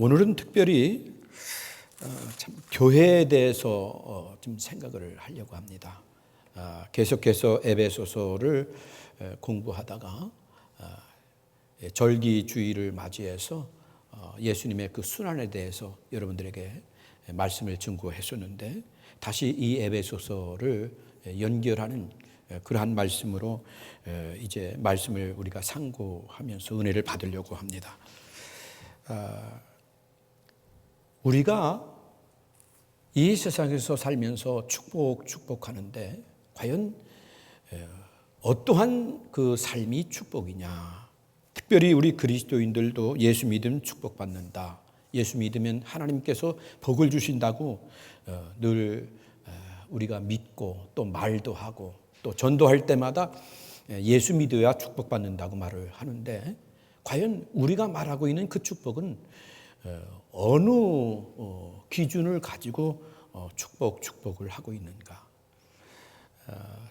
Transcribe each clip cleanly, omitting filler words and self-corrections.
오늘은 특별히 참 교회에 대해서 좀 생각을 하려고 합니다. 계속해서 에베소서를 공부하다가 절기주의를 맞이해서 예수님의 그 순환에 대해서 여러분들에게 말씀을 증거했었는데, 다시 이 에베소서를 연결하는 그러한 말씀으로 이제 말씀을 우리가 상고하면서 은혜를 받으려고 합니다. 우리가 이 세상에서 살면서 축복하는데 과연 어떠한 그 삶이 축복이냐? 특별히 우리 그리스도인들도 예수 믿으면 축복받는다, 예수 믿으면 하나님께서 복을 주신다고 늘 우리가 믿고 또 말도 하고 또 전도할 때마다 예수 믿어야 축복받는다고 말을 하는데, 과연 우리가 말하고 있는 그 축복은 어느 기준을 가지고 축복을 하고 있는가?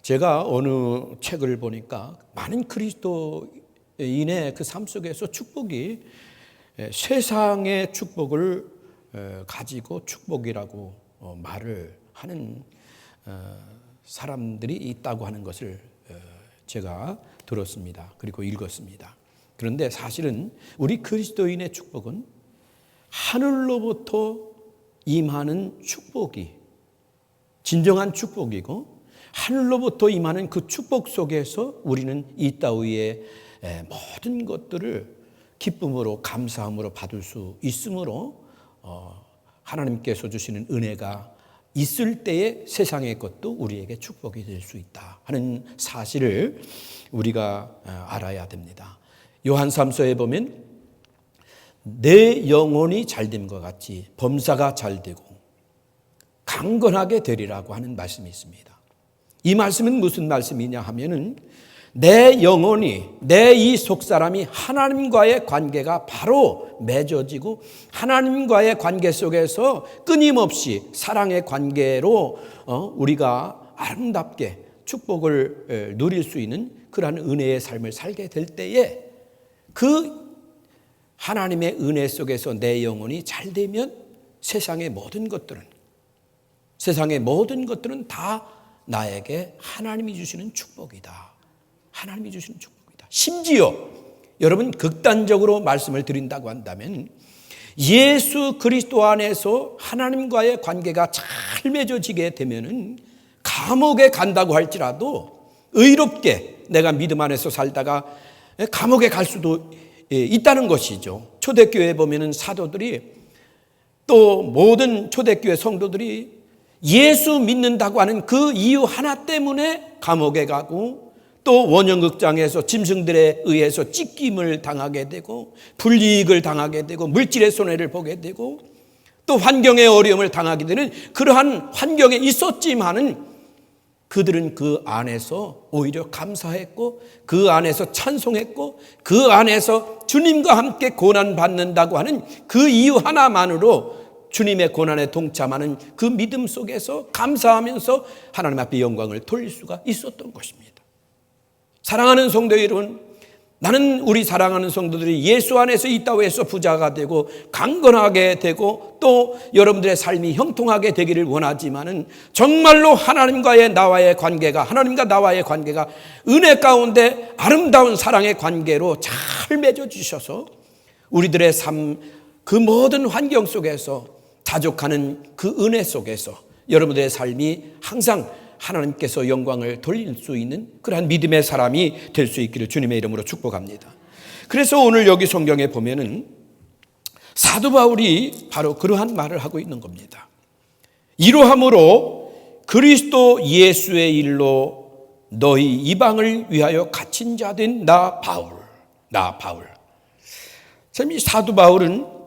제가 어느 책을 보니까 많은 그리스도인의 그 삶 속에서 축복이 세상의 축복을 가지고 축복이라고 말을 하는 사람들이 있다고 하는 것을 제가 들었습니다. 그리고 읽었습니다. 그런데 사실은 우리 그리스도인의 축복은 하늘로부터 임하는 축복이 진정한 축복이고, 하늘로부터 임하는 그 축복 속에서 우리는 이 따위의 모든 것들을 기쁨으로 감사함으로 받을 수 있으므로 하나님께서 주시는 은혜가 있을 때에 세상의 것도 우리에게 축복이 될 수 있다 하는 사실을 우리가 알아야 됩니다. 요한 3서에 보면 내 영혼이 잘됨과 같이 범사가 잘되고 강건하게 되리라고 하는 말씀이 있습니다. 이 말씀은 무슨 말씀이냐 하면은, 내 영혼이, 내 이 속사람이 하나님과의 관계가 바로 맺어지고 하나님과의 관계 속에서 끊임없이 사랑의 관계로 우리가 아름답게 축복을 누릴 수 있는 그러한 은혜의 삶을 살게 될 때에, 그 하나님의 은혜 속에서 내 영혼이 잘 되면 세상의 모든 것들은 다 나에게 하나님이 주시는 축복이다. 하나님이 주시는 축복이다. 심지어 여러분, 극단적으로 말씀을 드린다고 한다면, 예수 그리스도 안에서 하나님과의 관계가 잘 맺어지게 되면은 감옥에 간다고 할지라도 의롭게 내가 믿음 안에서 살다가 감옥에 갈 수도 있다는 것이죠. 초대교회에 보면은 사도들이, 또 모든 초대교회 성도들이 예수 믿는다고 하는 그 이유 하나 때문에 감옥에 가고, 또 원형극장에서 짐승들에 의해서 찢김을 당하게 되고 불이익을 당하게 되고 물질의 손해를 보게 되고 또 환경의 어려움을 당하게 되는 그러한 환경에 있었지만은, 그들은 그 안에서 오히려 감사했고, 그 안에서 찬송했고, 그 안에서 주님과 함께 고난받는다고 하는 그 이유 하나만으로 주님의 고난에 동참하는 그 믿음 속에서 감사하면서 하나님 앞에 영광을 돌릴 수가 있었던 것입니다. 사랑하는 성도 여러분, 나는 우리 사랑하는 성도들이 예수 안에서 이 따위에서 부자가 되고 강건하게 되고 또 여러분들의 삶이 형통하게 되기를 원하지만은, 정말로 하나님과 나와의 관계가 은혜 가운데 아름다운 사랑의 관계로 잘 맺어주셔서 우리들의 삶 그 모든 환경 속에서 자족하는 그 은혜 속에서 여러분들의 삶이 항상 하나님께서 영광을 돌릴 수 있는 그러한 믿음의 사람이 될 수 있기를 주님의 이름으로 축복합니다. 그래서 오늘 여기 성경에 보면은 사도 바울이 바로 그러한 말을 하고 있는 겁니다. 이러함으로 그리스도 예수의 일로 너희 이방을 위하여 갇힌 자 된 나 바울. 참, 이 사도 바울은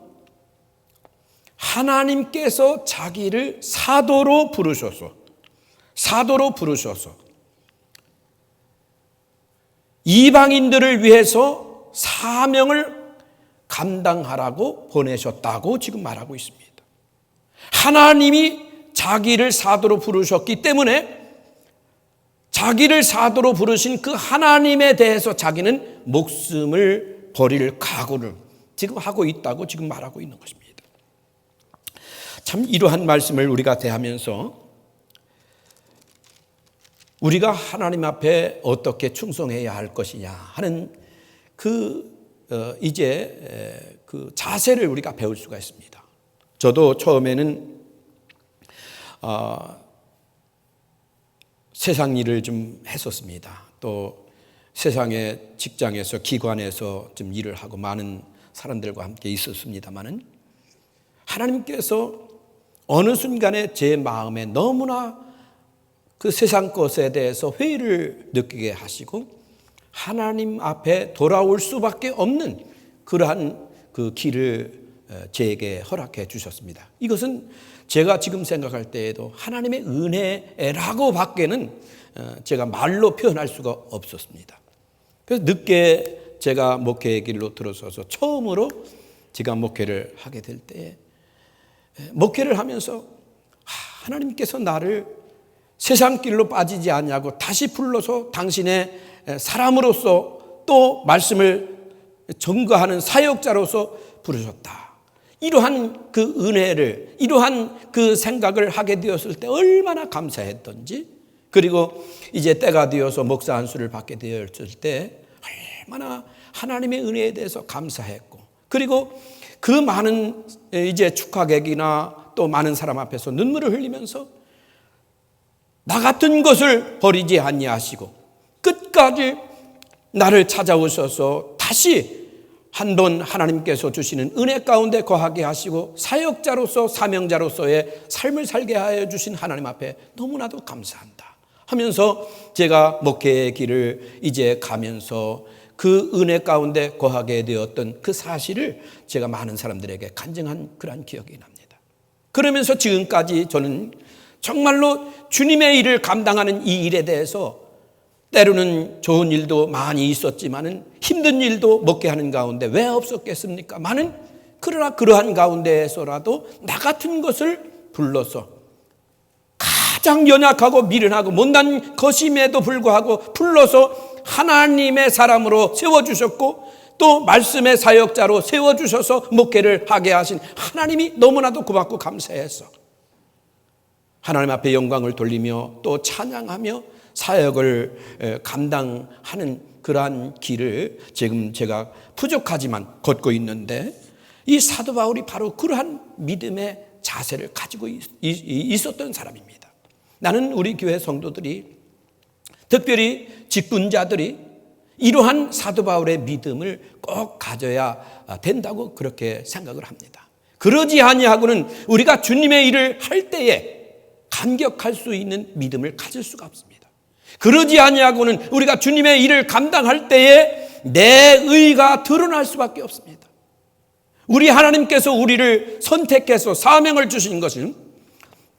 하나님께서 자기를 사도로 부르셔서 이방인들을 위해서 사명을 감당하라고 보내셨다고 지금 말하고 있습니다. 하나님이 자기를 사도로 부르셨기 때문에 자기를 사도로 부르신 그 하나님에 대해서 자기는 목숨을 버릴 각오를 지금 하고 있다고 지금 말하고 있는 것입니다. 참 이러한 말씀을 우리가 대하면서 우리가 하나님 앞에 어떻게 충성해야 할 것이냐 하는 이제 그 자세를 우리가 배울 수가 있습니다. 저도 처음에는 세상 일을 좀 했었습니다. 또 세상의 직장에서 기관에서 좀 일을 하고 많은 사람들과 함께 있었습니다만은 하나님께서 어느 순간에 제 마음에 너무나 그 세상 것에 대해서 회의를 느끼게 하시고 하나님 앞에 돌아올 수밖에 없는 그러한 그 길을 제게 허락해 주셨습니다. 이것은 제가 지금 생각할 때에도 하나님의 은혜라고 밖에는 제가 말로 표현할 수가 없었습니다. 그래서 늦게 제가 목회의 길로 들어서서 처음으로 제가 목회를 하게 될 때 목회를 하면서 하나님께서 나를 세상 길로 빠지지 않냐고 다시 불러서 당신의 사람으로서 또 말씀을 전거하는 사역자로서 부르셨다. 이러한 그 은혜를, 이러한 그 생각을 하게 되었을 때 얼마나 감사했던지, 그리고 이제 때가 되어서 목사 안수를 받게 되었을 때 얼마나 하나님의 은혜에 대해서 감사했고, 그리고 그 많은 이제 축하객이나 또 많은 사람 앞에서 눈물을 흘리면서 나 같은 것을 버리지 아니하시고 끝까지 나를 찾아오셔서 다시 한번 하나님께서 주시는 은혜 가운데 거하게 하시고 사역자로서 사명자로서의 삶을 살게 하여 주신 하나님 앞에 너무나도 감사한다 하면서 제가 목회의 길을 이제 가면서 그 은혜 가운데 거하게 되었던 그 사실을 제가 많은 사람들에게 간증한 그런 기억이 납니다. 그러면서 지금까지 저는 정말로 주님의 일을 감당하는 이 일에 대해서 때로는 좋은 일도 많이 있었지만은 힘든 일도 목회하는 가운데 왜 없었겠습니까? 그러나 그러한 가운데에서라도 나 같은 것을 불러서 가장 연약하고 미련하고 못난 것임에도 불구하고 불러서 하나님의 사람으로 세워주셨고 또 말씀의 사역자로 세워주셔서 목회를 하게 하신 하나님이 너무나도 고맙고 감사해서 하나님 앞에 영광을 돌리며 또 찬양하며 사역을 감당하는 그러한 길을 지금 제가 부족하지만 걷고 있는데 이 사도 바울이 바로 그러한 믿음의 자세를 가지고 있었던 사람입니다. 나는 우리 교회 성도들이 특별히 직분자들이 이러한 사도 바울의 믿음을 꼭 가져야 된다고 그렇게 생각을 합니다. 그러지 아니하고는 우리가 주님의 일을 할 때에 감격할 수 있는 믿음을 가질 수가 없습니다. 그러지 아니하고는 우리가 주님의 일을 감당할 때에 내 의가 드러날 수밖에 없습니다. 우리 하나님께서 우리를 선택해서 사명을 주신 것은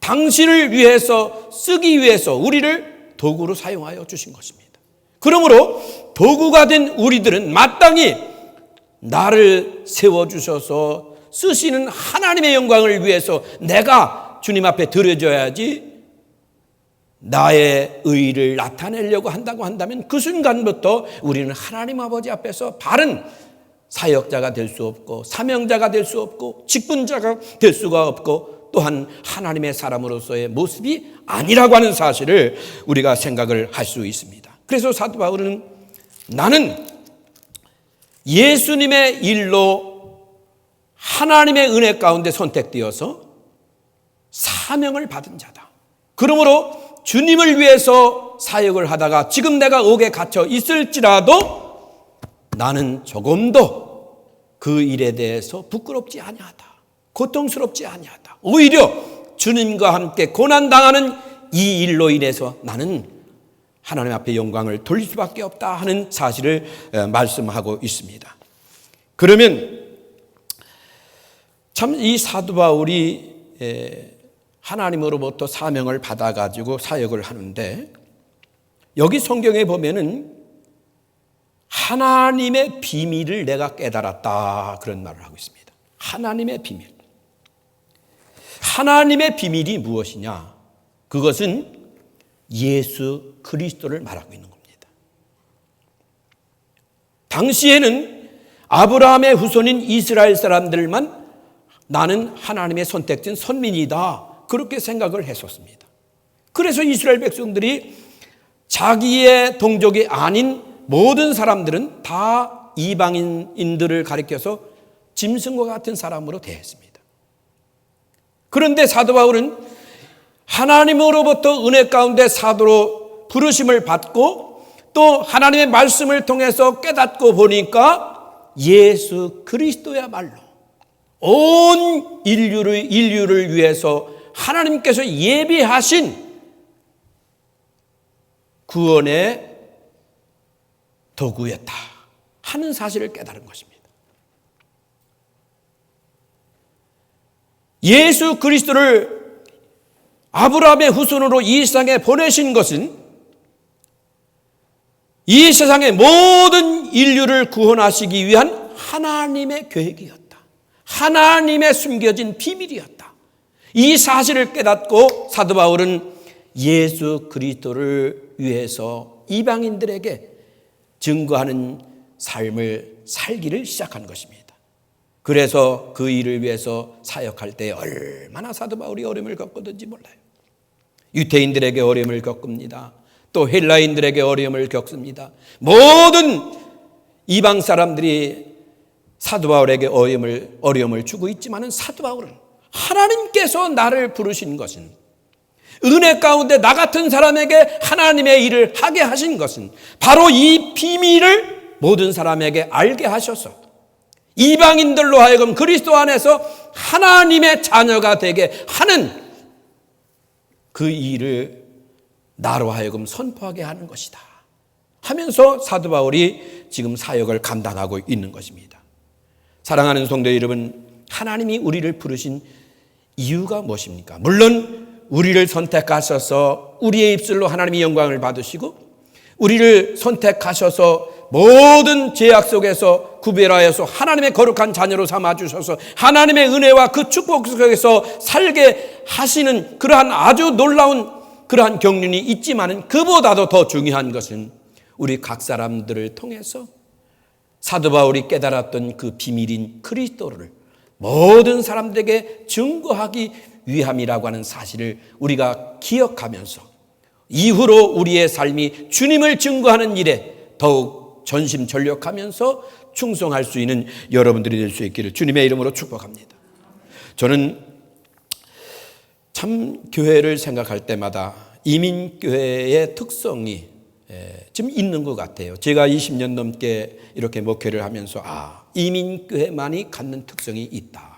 당신을 위해서 쓰기 위해서 우리를 도구로 사용하여 주신 것입니다. 그러므로 도구가 된 우리들은 마땅히 나를 세워주셔서 쓰시는 하나님의 영광을 위해서 내가 주님 앞에 드려져야지 나의 의를 나타내려고 한다고 한다면 그 순간부터 우리는 하나님 아버지 앞에서 바른 사역자가 될 수 없고 사명자가 될 수 없고 직분자가 될 수가 없고 또한 하나님의 사람으로서의 모습이 아니라고 하는 사실을 우리가 생각을 할 수 있습니다. 그래서 사도 바울은 나는 예수님의 일로 하나님의 은혜 가운데 선택되어서 사명을 받은 자다. 그러므로 주님을 위해서 사역을 하다가 지금 내가 옥에 갇혀 있을지라도 나는 조금도 그 일에 대해서 부끄럽지 아니하다. 고통스럽지 아니하다. 오히려 주님과 함께 고난당하는 이 일로 인해서 나는 하나님 앞에 영광을 돌릴 수밖에 없다 하는 사실을 말씀하고 있습니다. 그러면 참 이 사도 바울이 하나님으로부터 사명을 받아가지고 사역을 하는데 여기 성경에 보면은 하나님의 비밀을 내가 깨달았다 그런 말을 하고 있습니다. 하나님의 비밀. 하나님의 비밀이 무엇이냐? 그것은 예수 그리스도를 말하고 있는 겁니다. 당시에는 아브라함의 후손인 이스라엘 사람들만 나는 하나님의 선택된 선민이다. 그렇게 생각을 했었습니다. 그래서 이스라엘 백성들이 자기의 동족이 아닌 모든 사람들은 다 이방인들을 가리켜서 짐승과 같은 사람으로 대했습니다. 그런데 사도 바울은 하나님으로부터 은혜 가운데 사도로 부르심을 받고 또 하나님의 말씀을 통해서 깨닫고 보니까 예수 그리스도야말로 온 인류를 위해서 하나님께서 예비하신 구원의 도구였다 하는 사실을 깨달은 것입니다. 예수 그리스도를 아브라함의 후손으로 이 세상에 보내신 것은 이 세상의 모든 인류를 구원하시기 위한 하나님의 계획이었다. 하나님의 숨겨진 비밀이었다. 이 사실을 깨닫고 사도 바울은 예수 그리스도를 위해서 이방인들에게 증거하는 삶을 살기를 시작한 것입니다. 그래서 그 일을 위해서 사역할 때 얼마나 사도 바울이 어려움을 겪었는지 몰라요. 유대인들에게 어려움을 겪습니다. 또 헬라인들에게 어려움을 겪습니다. 모든 이방 사람들이 사도 바울에게 어려움을 주고 있지만 사도 바울은 하나님께서 나를 부르신 것은 은혜 가운데 나 같은 사람에게 하나님의 일을 하게 하신 것은 바로 이 비밀을 모든 사람에게 알게 하셔서 이방인들로 하여금 그리스도 안에서 하나님의 자녀가 되게 하는 그 일을 나로 하여금 선포하게 하는 것이다 하면서 사도 바울이 지금 사역을 감당하고 있는 것입니다. 사랑하는 성도 여러분, 하나님이 우리를 부르신 이유가 무엇입니까? 물론 우리를 선택하셔서 우리의 입술로 하나님의 영광을 받으시고 우리를 선택하셔서 모든 죄악 속에서 구별하여서 하나님의 거룩한 자녀로 삼아주셔서 하나님의 은혜와 그 축복 속에서 살게 하시는 그러한 아주 놀라운 그러한 경륜이 있지만 그보다도 더 중요한 것은 우리 각 사람들을 통해서 사도 바울이 깨달았던 그 비밀인 그리스도를 모든 사람들에게 증거하기 위함이라고 하는 사실을 우리가 기억하면서 이후로 우리의 삶이 주님을 증거하는 일에 더욱 전심전력하면서 충성할 수 있는 여러분들이 될 수 있기를 주님의 이름으로 축복합니다. 저는 참 교회를 생각할 때마다 이민교회의 특성이 좀 있는 것 같아요. 제가 20년 넘게 이렇게 목회를 하면서 이민교회만이 갖는 특성이 있다.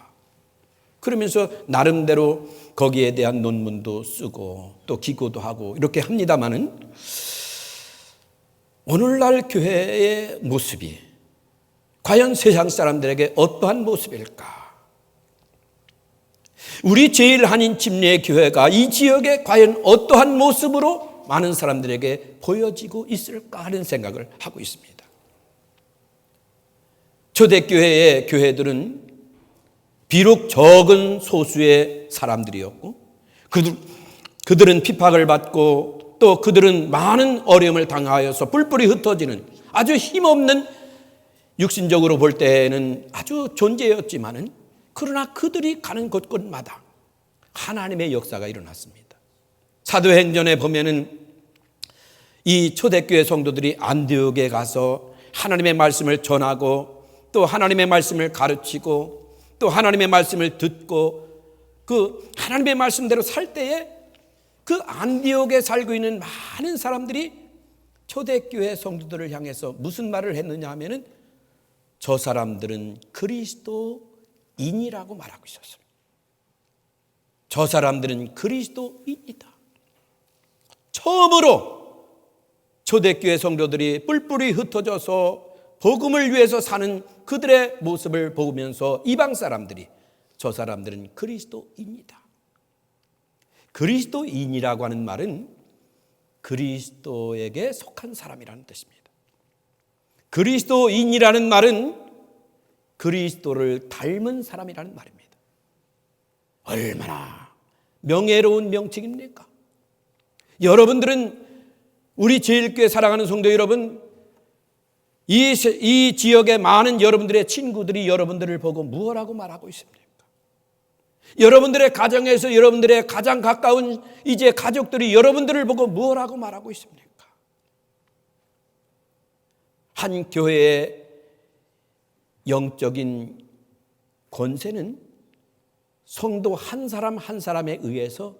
그러면서 나름대로 거기에 대한 논문도 쓰고 또 기고도 하고 이렇게 합니다마는 오늘날 교회의 모습이 과연 세상 사람들에게 어떠한 모습일까? 우리 제일 한인 침례 교회가 이 지역에 과연 어떠한 모습으로 많은 사람들에게 보여지고 있을까 하는 생각을 하고 있습니다. 초대교회의 교회들은 비록 적은 소수의 사람들이었고 그들은 핍박을 받고 또 그들은 많은 어려움을 당하여서 뿔뿔이 흩어지는 아주 힘없는 육신적으로 볼 때는 아주 존재였지만은 그러나 그들이 가는 곳곳마다 하나님의 역사가 일어났습니다. 사도행전에 보면은 이 초대교회 성도들이 안디옥에 가서 하나님의 말씀을 전하고 또 하나님의 말씀을 가르치고 또 하나님의 말씀을 듣고 그 하나님의 말씀대로 살 때에 그 안디옥에 살고 있는 많은 사람들이 초대교회 성도들을 향해서 무슨 말을 했느냐 하면은 저 사람들은 그리스도인이라고 말하고 있었습니다. 저 사람들은 그리스도인이다. 처음으로 초대교회 성도들이 뿔뿔이 흩어져서 복음을 위해서 사는 그들의 모습을 보면서 이방 사람들이 저 사람들은 그리스도인이다. 그리스도인이라고 하는 말은 그리스도에게 속한 사람이라는 뜻입니다. 그리스도인이라는 말은 그리스도를 닮은 사람이라는 말입니다. 얼마나 명예로운 명칭입니까? 여러분들은 우리 제일교회 사랑하는 성도 여러분, 이 지역의 많은 여러분들의 친구들이 여러분들을 보고 무엇라고 말하고 있습니까? 여러분들의 가정에서 여러분들의 가장 가까운 이제 가족들이 여러분들을 보고 뭐라고 말하고 있습니까? 한 교회의 영적인 권세는 성도 한 사람 한 사람에 의해서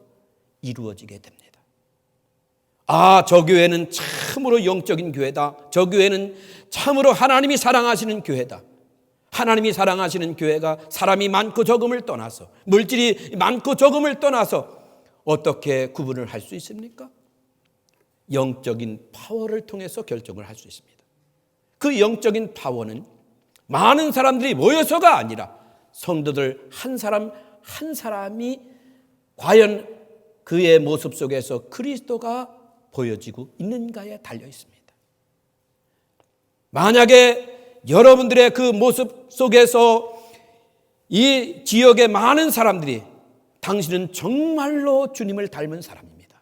이루어지게 됩니다. 아, 저 교회는 참으로 영적인 교회다. 저 교회는 참으로 하나님이 사랑하시는 교회다. 하나님이 사랑하시는 교회가 사람이 많고 적음을 떠나서, 물질이 많고 적음을 떠나서 어떻게 구분을 할 수 있습니까? 영적인 파워를 통해서 결정을 할 수 있습니다. 그 영적인 파워는 많은 사람들이 모여서가 아니라 성도들 한 사람 한 사람이 과연 그의 모습 속에서 그리스도가 보여지고 있는가에 달려 있습니다. 만약에 여러분들의 그 모습 속에서 이 지역의 많은 사람들이 당신은 정말로 주님을 닮은 사람입니다.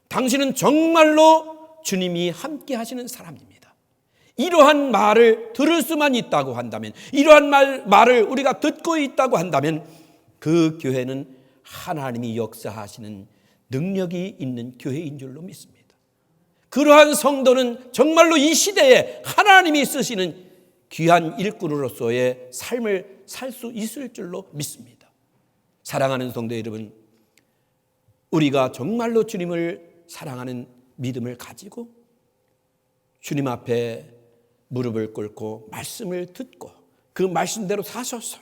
당신은 정말로 주님이 함께 하시는 사람입니다. 이러한 말을 들을 수만 있다고 한다면, 이러한 말을 우리가 듣고 있다고 한다면 그 교회는 하나님이 역사하시는 능력이 있는 교회인 줄로 믿습니다. 그러한 성도는 정말로 이 시대에 하나님이 쓰시는 귀한 일꾼으로서의 삶을 살 수 있을 줄로 믿습니다. 사랑하는 성도 여러분, 우리가 정말로 주님을 사랑하는 믿음을 가지고 주님 앞에 무릎을 꿇고 말씀을 듣고 그 말씀대로 사셔서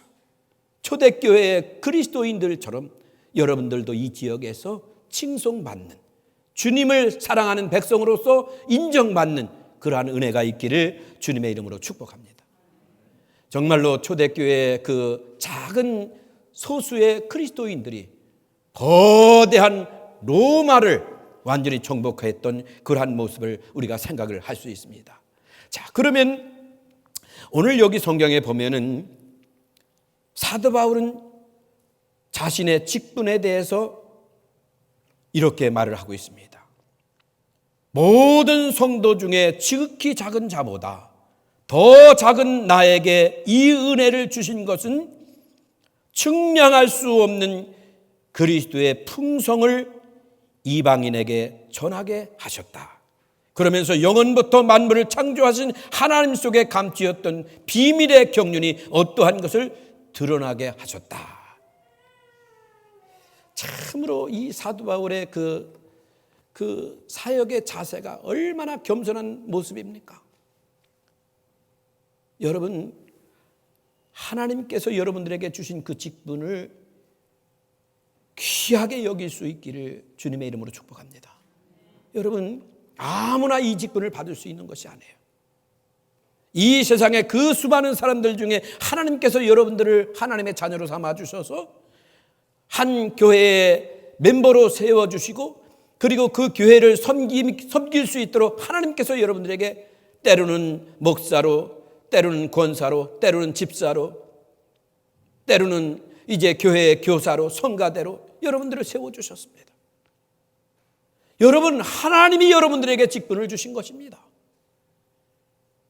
초대교회의 그리스도인들처럼 여러분들도 이 지역에서 칭송받는, 주님을 사랑하는 백성으로서 인정받는 그러한 은혜가 있기를 주님의 이름으로 축복합니다. 정말로 초대교회의 그 작은 소수의 그리스도인들이 거대한 로마를 완전히 정복했던 그러한 모습을 우리가 생각을 할 수 있습니다. 자, 그러면 오늘 여기 성경에 보면은 사도 바울은 자신의 직분에 대해서 이렇게 말을 하고 있습니다. 모든 성도 중에 지극히 작은 자보다 더 작은 나에게 이 은혜를 주신 것은 측량할 수 없는 그리스도의 풍성을 이방인에게 전하게 하셨다. 그러면서 영원부터 만물을 창조하신 하나님 속에 감추었던 비밀의 경륜이 어떠한 것을 드러나게 하셨다. 참으로 이 사도 바울의 그 사역의 자세가 얼마나 겸손한 모습입니까? 여러분, 하나님께서 여러분들에게 주신 그 직분을 귀하게 여길 수 있기를 주님의 이름으로 축복합니다. 여러분, 아무나 이 직분을 받을 수 있는 것이 아니에요. 이 세상에 그 수많은 사람들 중에 하나님께서 여러분들을 하나님의 자녀로 삼아주셔서 한 교회의 멤버로 세워주시고, 그리고 그 교회를 섬길 수 있도록 하나님께서 여러분들에게 때로는 목사로, 때로는 권사로, 때로는 집사로, 때로는 이제 교회의 교사로, 성가대로 여러분들을 세워주셨습니다. 여러분, 하나님이 여러분들에게 직분을 주신 것입니다.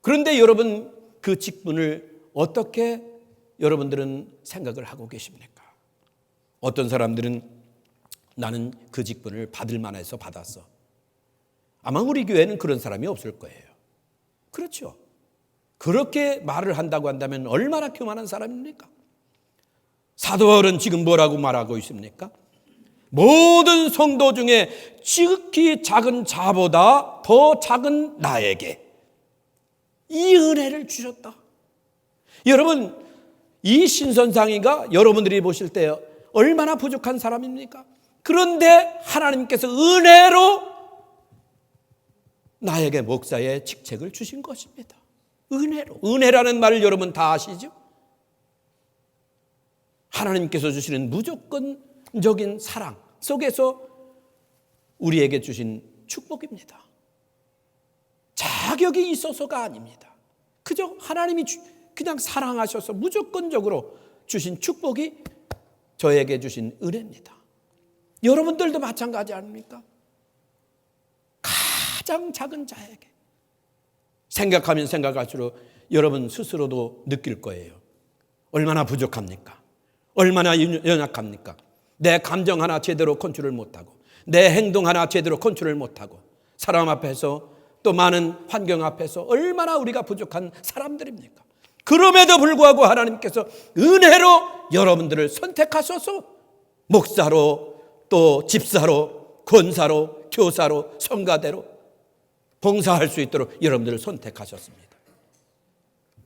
그런데 여러분, 그 직분을 어떻게 여러분들은 생각을 하고 계십니까? 어떤 사람들은 나는 그 직분을 받을 만해서 받았어. 아마 우리 교회는 그런 사람이 없을 거예요. 그렇죠? 그렇게 말을 한다고 한다면 얼마나 교만한 사람입니까? 사도 바울은 지금 뭐라고 말하고 있습니까? 모든 성도 중에 지극히 작은 자보다 더 작은 나에게 이 은혜를 주셨다. 여러분, 이 신선상이가 여러분들이 보실 때 얼마나 부족한 사람입니까? 그런데 하나님께서 은혜로 나에게 목사의 직책을 주신 것입니다. 은혜로. 은혜라는 말을 여러분 다 아시죠? 하나님께서 주시는 무조건적인 사랑 속에서 우리에게 주신 축복입니다. 자격이 있어서가 아닙니다. 그저 하나님이 그냥 사랑하셔서 무조건적으로 주신 축복이 저에게 주신 은혜입니다. 여러분들도 마찬가지 아닙니까? 가장 작은 자에게 생각하면 생각할수록 여러분 스스로도 느낄 거예요. 얼마나 부족합니까? 얼마나 연약합니까? 내 감정 하나 제대로 컨트롤 못하고, 내 행동 하나 제대로 컨트롤 못하고, 사람 앞에서 또 많은 환경 앞에서 얼마나 우리가 부족한 사람들입니까? 그럼에도 불구하고 하나님께서 은혜로 여러분들을 선택하셔서 목사로, 또 집사로, 권사로, 교사로, 성가대로 봉사할 수 있도록 여러분들을 선택하셨습니다.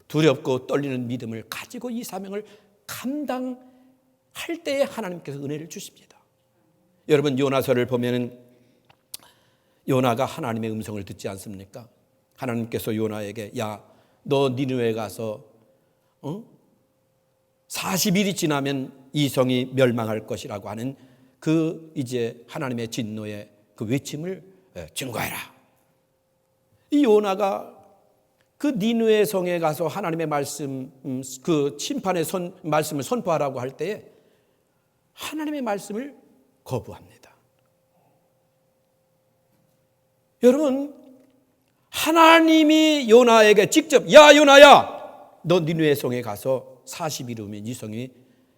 두렵고 떨리는 믿음을 가지고 이 사명을 감당할 때에 하나님께서 은혜를 주십니다. 여러분, 요나서를 보면은 요나가 하나님의 음성을 듣지 않습니까? 하나님께서 요나에게 야, 너 니느웨에 가서 40일이 지나면 이 성이 멸망할 것이라고 하는 그 이제 하나님의 진노의 그 외침을 증거해라. 이 요나가 그 니느웨 성에 가서 하나님의 말씀, 그 심판의 말씀을 선포하라고 할 때에 하나님의 말씀을 거부합니다. 여러분, 하나님이 요나에게 직접 야 요나야, 너 니느웨 성에 가서 40일 후면 이 성이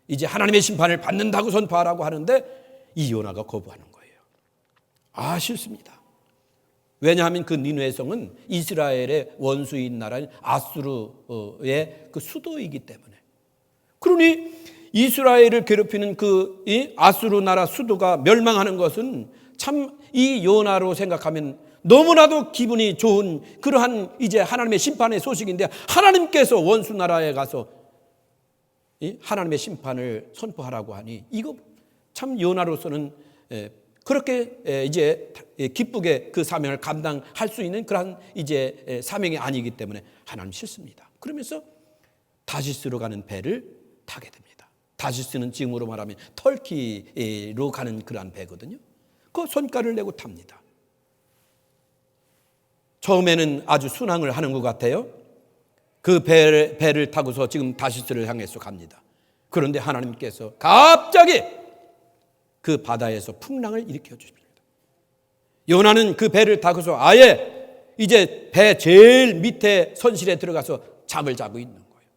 이제 하나님의 심판을 받는다고 선포하라고 하는데 이 요나가 거부하는 거예요. 싫습니다. 왜냐하면 그 니느웨 성은 이스라엘의 원수인 나라인 아수르의 그 수도이기 때문에. 그러니 이스라엘을 괴롭히는 그 아수르 나라 수도가 멸망하는 것은 참 이 요나로 생각하면 너무나도 기분이 좋은 그러한 이제 하나님의 심판의 소식인데, 하나님께서 원수 나라에 가서 하나님의 심판을 선포하라고 하니 이거 참 요나로서는 그렇게 이제 기쁘게 그 사명을 감당할 수 있는 그러한 이제 사명이 아니기 때문에 하나님 싫습니다. 그러면서 다시스로 가는 배를 타게 됩니다. 다시스는 지금으로 말하면 터키로 가는 그러한 배거든요. 그 손가락을 내고 탑니다. 처음에는 아주 순항을 하는 것 같아요. 그 배를 타고서 지금 다시스를 향해서 갑니다. 그런데 하나님께서 갑자기 그 바다에서 풍랑을 일으켜 주십니다. 요나는 그 배를 타고서 아예 이제 배 제일 밑에 선실에 들어가서 잠을 자고 있는 거예요.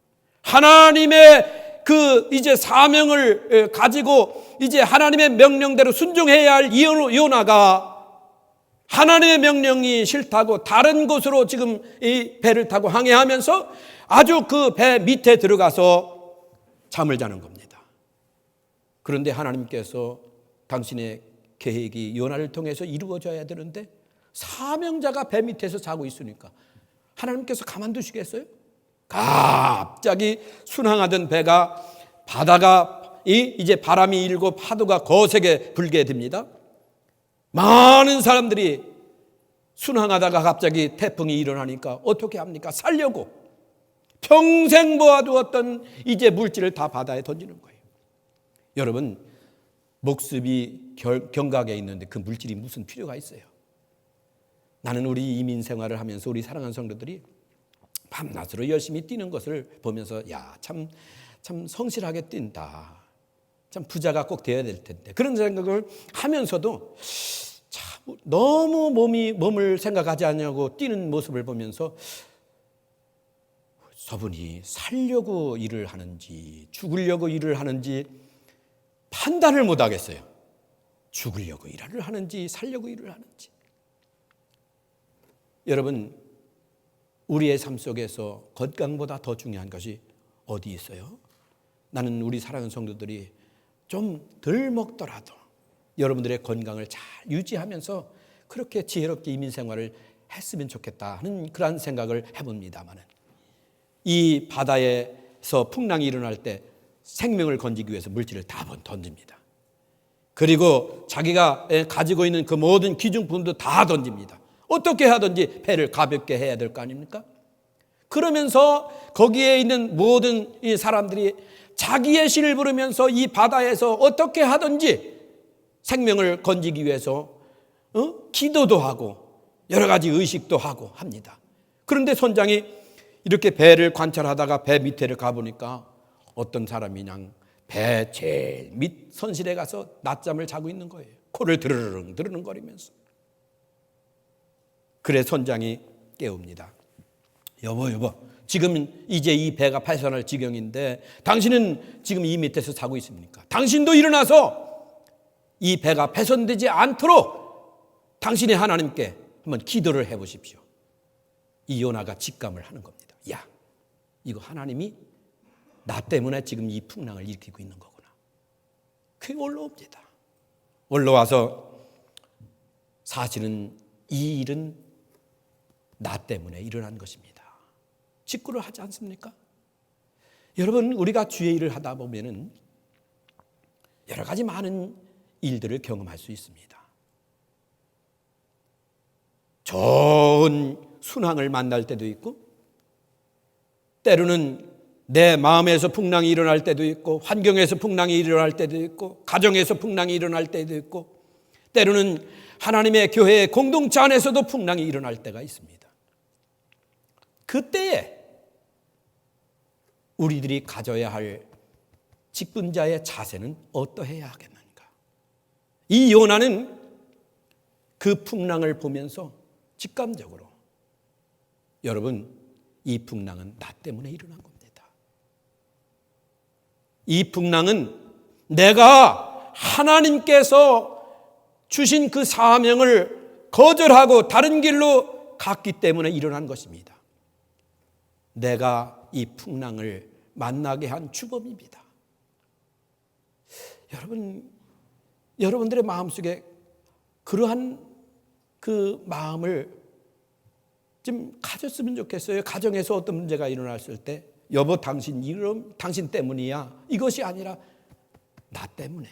하나님의 그 이제 사명을 가지고 이제 하나님의 명령대로 순종해야 할 요나가 하나님의 명령이 싫다고 다른 곳으로 지금 이 배를 타고 항해하면서 아주 그 배 밑에 들어가서 잠을 자는 겁니다. 그런데 하나님께서 당신의 계획이 요나를 통해서 이루어져야 되는데 사명자가 배 밑에서 자고 있으니까 하나님께서 가만두시겠어요? 갑자기 순항하던 배가 바다가 이제 바람이 일고 파도가 거세게 불게 됩니다. 많은 사람들이 순항하다가 갑자기 태풍이 일어나니까 어떻게 합니까? 살려고 평생 모아두었던 이제 물질을 다 바다에 던지는 거예요. 여러분, 목숨이 경각에 있는데 그 물질이 무슨 필요가 있어요? 나는 우리 이민 생활을 하면서 우리 사랑하는 성도들이 밤낮으로 열심히 뛰는 것을 보면서 참 성실하게 뛴다. 참 부자가 꼭 되어야 될 텐데. 그런 생각을 하면서도 참 너무 몸을 생각하지 않냐고 뛰는 모습을 보면서 저분이 살려고 일을 하는지 죽으려고 일을 하는지 판단을 못 하겠어요. 죽으려고 일을 하는지 살려고 일을 하는지. 여러분, 우리의 삶 속에서 건강보다 더 중요한 것이 어디 있어요? 나는 우리 사랑하는 성도들이 좀 덜 먹더라도 여러분들의 건강을 잘 유지하면서 그렇게 지혜롭게 이민 생활을 했으면 좋겠다 하는 그런 생각을 해봅니다만, 이 바다에서 풍랑이 일어날 때 생명을 건지기 위해서 물질을 다 던집니다. 그리고 자기가 가지고 있는 그 모든 기중품도 다 던집니다. 어떻게 하든지 배를 가볍게 해야 될 거 아닙니까? 그러면서 거기에 있는 모든 이 사람들이 자기의 신을 부르면서 이 바다에서 어떻게 하든지 생명을 건지기 위해서 기도도 하고 여러 가지 의식도 하고 합니다. 그런데 선장이 이렇게 배를 관찰하다가 배 밑에를 가보니까 어떤 사람이 그냥 배 제일 밑 선실에 가서 낮잠을 자고 있는 거예요. 코를 드르릉 거리면서. 그래 선장이 깨웁니다. 여보 지금 이제 이 배가 파손할 지경인데 당신은 지금 이 밑에서 자고 있습니까? 당신도 일어나서 이 배가 훼손되지 않도록 당신이 하나님께 한번 기도를 해보십시오. 이 요나가 직감을 하는 겁니다. 야, 이거 하나님이 나 때문에 지금 이 풍랑을 일으키고 있는 거구나. 그게 올라옵니다. 올라와서 사실은 이 일은 나 때문에 일어난 것입니다. 직구를 하지 않습니까? 여러분, 우리가 주의 일을 하다 보면은 여러 가지 많은 일들을 경험할 수 있습니다. 좋은 순항을 만날 때도 있고, 때로는 내 마음에서 풍랑이 일어날 때도 있고, 환경에서 풍랑이 일어날 때도 있고, 가정에서 풍랑이 일어날 때도 있고, 때로는 하나님의 교회의 공동체 안에서도 풍랑이 일어날 때가 있습니다. 그때에 우리들이 가져야 할 직분자의 자세는 어떠해야 하겠는가? 이 요나는 그 풍랑을 보면서 직감적으로, 여러분, 이 풍랑은 나 때문에 일어난 겁니다. 이 풍랑은 내가 하나님께서 주신 그 사명을 거절하고 다른 길로 갔기 때문에 일어난 것입니다. 내가 이 풍랑을 만나게 한 주범입니다. 여러분들의 마음속에 그러한 그 마음을 좀 가졌으면 좋겠어요. 가정에서 어떤 문제가 일어났을 때, 여보, 당신 때문이야. 이것이 아니라 나 때문에.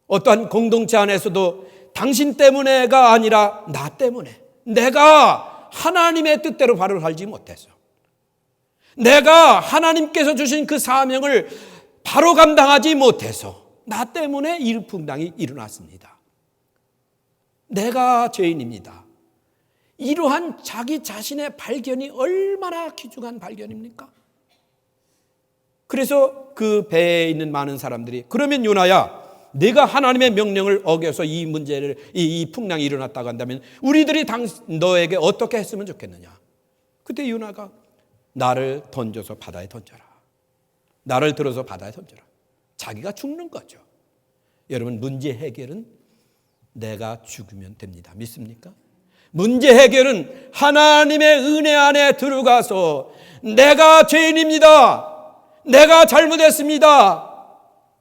어떠한 공동체 안에서도 당신 때문에가 아니라 나 때문에, 내가 하나님의 뜻대로 바로 살지 못해서, 내가 하나님께서 주신 그 사명을 바로 감당하지 못해서 나 때문에 이 풍랑이 일어났습니다. 내가 죄인입니다. 이러한 자기 자신의 발견이 얼마나 귀중한 발견입니까? 그래서 그 배에 있는 많은 사람들이, 그러면 요나야, 네가 하나님의 명령을 어겨서 이 문제를, 이 풍랑이 일어났다고 한다면 우리들이 너에게 어떻게 했으면 좋겠느냐? 그때 요나가 나를 던져서 바다에 던져라. 나를 들어서 바다에 던져라. 자기가 죽는 거죠. 여러분, 문제 해결은 내가 죽으면 됩니다. 믿습니까? 문제 해결은 하나님의 은혜 안에 들어가서 내가 죄인입니다. 내가 잘못했습니다.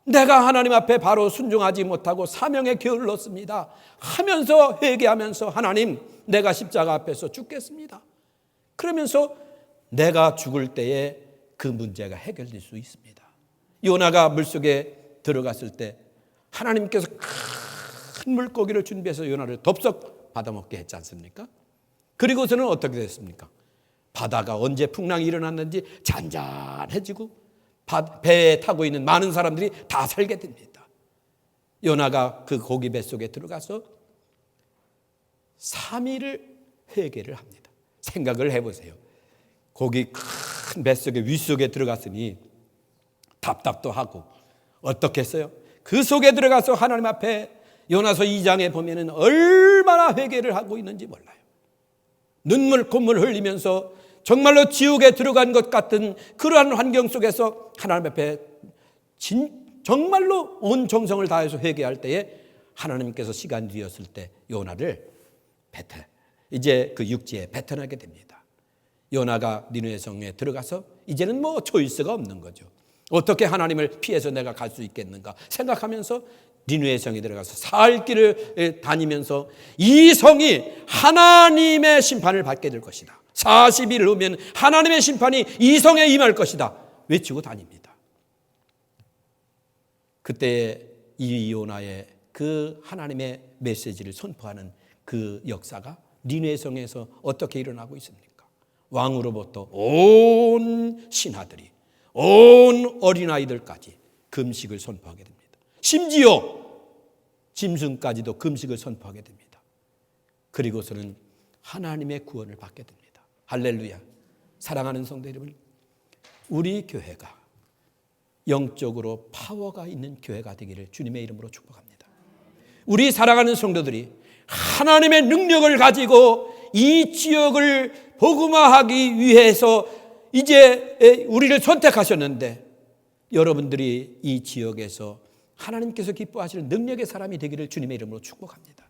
내가 하나님 앞에 바로 순종하지 못하고 사명에 게을렀습니다 하면서 회개하면서, 하나님, 내가 십자가 앞에서 죽겠습니다. 그러면서 내가 죽을 때에 그 문제가 해결될 수 있습니다. 요나가 물속에 들어갔을 때 하나님께서 큰 물고기를 준비해서 요나를 덥석 받아먹게 했지 않습니까? 그리고서는 어떻게 됐습니까? 바다가 언제 풍랑이 일어났는지 잔잔해지고 배에 타고 있는 많은 사람들이 다 살게 됩니다. 요나가 그 고기 뱃속에 들어가서 3일을 회개를 합니다. 생각을 해보세요. 고기 큰 뱃속에, 윗속에 들어갔으니 답답도 하고 어떻게 했어요? 그 속에 들어가서 하나님 앞에 요나서 2장에 보면은 얼마나 회개를 하고 있는지 몰라요. 눈물 콧물 흘리면서 정말로 지옥에 들어간 것 같은 그러한 환경 속에서 하나님 앞에 정말로 온 정성을 다해서 회개할 때에 하나님께서 시간이 되었을 때 요나를 이제 그 육지에 뱉어나게 됩니다. 요나가 니느웨 성에 들어가서 이제는 뭐 초이스가 없는 거죠. 어떻게 하나님을 피해서 내가 갈 수 있겠는가 생각하면서 니느웨 성에 들어가서 살 길을 다니면서 이 성이 하나님의 심판을 받게 될 것이다. 40일 후면 하나님의 심판이 이 성에 임할 것이다. 외치고 다닙니다. 그때 이 요나의 그 하나님의 메시지를 선포하는 그 역사가 니느웨 성에서 어떻게 일어나고 있습니까? 왕으로부터 온 신하들이, 온 어린아이들까지 금식을 선포하게 됩니다. 심지어 짐승까지도 금식을 선포하게 됩니다. 그리고서는 하나님의 구원을 받게 됩니다. 할렐루야. 사랑하는 성도 여러분, 우리 교회가 영적으로 파워가 있는 교회가 되기를 주님의 이름으로 축복합니다. 우리 사랑하는 성도들이 하나님의 능력을 가지고 이 지역을 복음화하기 위해서 이제 우리를 선택하셨는데 여러분들이 이 지역에서 하나님께서 기뻐하시는 능력의 사람이 되기를 주님의 이름으로 축복합니다.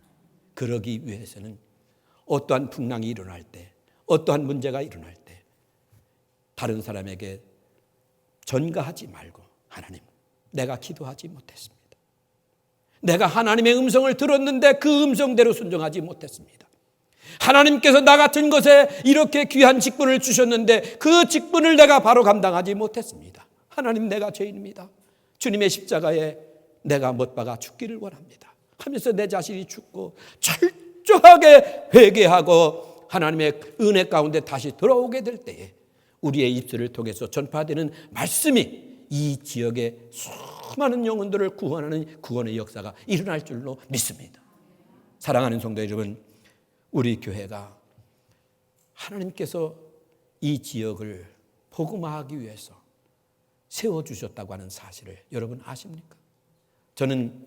그러기 위해서는 어떠한 풍랑이 일어날 때, 어떠한 문제가 일어날 때 다른 사람에게 전가하지 말고, 하나님, 내가 기도하지 못했습니다. 내가 하나님의 음성을 들었는데 그 음성대로 순종하지 못했습니다. 하나님께서 나 같은 것에 이렇게 귀한 직분을 주셨는데 그 직분을 내가 바로 감당하지 못했습니다. 하나님, 내가 죄인입니다. 주님의 십자가에 내가 못 박아 죽기를 원합니다 하면서 내 자신이 죽고 철저하게 회개하고 하나님의 은혜 가운데 다시 돌아오게 될 때에 우리의 입술을 통해서 전파되는 말씀이 이 지역의 수많은 영혼들을 구원하는 구원의 역사가 일어날 줄로 믿습니다. 사랑하는 성도 여러분, 우리 교회가 하나님께서 이 지역을 복음화하기 위해서 세워주셨다고 하는 사실을 여러분 아십니까? 저는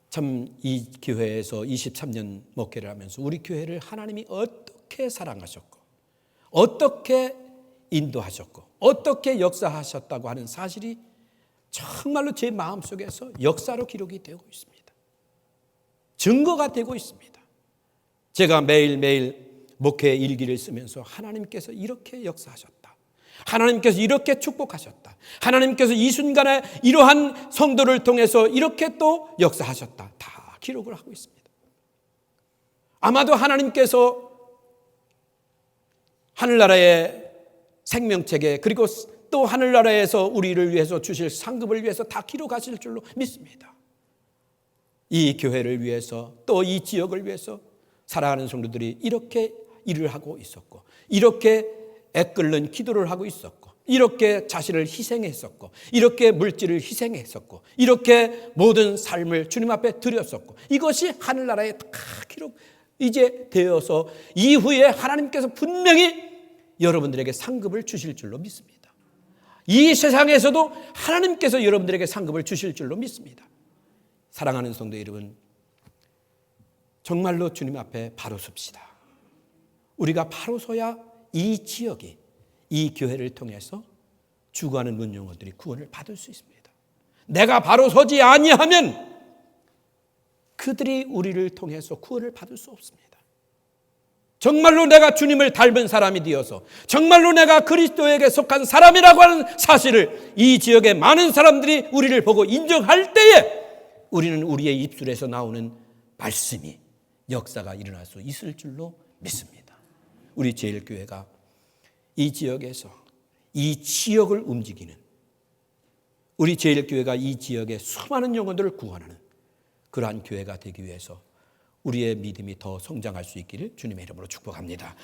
참 이 교회에서 23년 목회를 하면서 우리 교회를 하나님이 어떻게 사랑하셨고 어떻게 인도하셨고 어떻게 역사하셨다고 하는 사실이 정말로 제 마음속에서 역사로 기록이 되고 있습니다. 증거가 되고 있습니다. 제가 매일매일 목회 일기를 쓰면서 하나님께서 이렇게 역사하셨다, 하나님께서 이렇게 축복하셨다, 하나님께서 이 순간에 이러한 성도를 통해서 이렇게 또 역사하셨다, 다 기록을 하고 있습니다. 아마도 하나님께서 하늘나라의 생명책에 그리고 또 하늘나라에서 우리를 위해서 주실 상급을 위해서 다 기록하실 줄로 믿습니다. 이 교회를 위해서 또 이 지역을 위해서 사랑하는 성도들이 이렇게 일을 하고 있었고 이렇게 애끓는 기도를 하고 있었고 이렇게 자신을 희생했었고 이렇게 물질을 희생했었고 이렇게 모든 삶을 주님 앞에 드렸었고 이것이 하늘나라에 다 기록 이제 되어서 이후에 하나님께서 분명히 여러분들에게 상급을 주실 줄로 믿습니다. 이 세상에서도 하나님께서 여러분들에게 상급을 주실 줄로 믿습니다. 사랑하는 성도 여러분, 정말로 주님 앞에 바로 섭시다. 우리가 바로 서야 이 지역이 이 교회를 통해서 죽어가는 문영혼들이 구원을 받을 수 있습니다. 내가 바로 서지 아니하면 그들이 우리를 통해서 구원을 받을 수 없습니다. 정말로 내가 주님을 닮은 사람이 되어서 정말로 내가 그리스도에게 속한 사람이라고 하는 사실을 이 지역의 많은 사람들이 우리를 보고 인정할 때에 우리는 우리의 입술에서 나오는 말씀이 역사가 일어날 수 있을 줄로 믿습니다. 우리 제일교회가 이 지역에서 이 지역을 움직이는, 우리 제일교회가 이 지역의 수많은 영혼들을 구원하는 그러한 교회가 되기 위해서 우리의 믿음이 더 성장할 수 있기를 주님의 이름으로 축복합니다.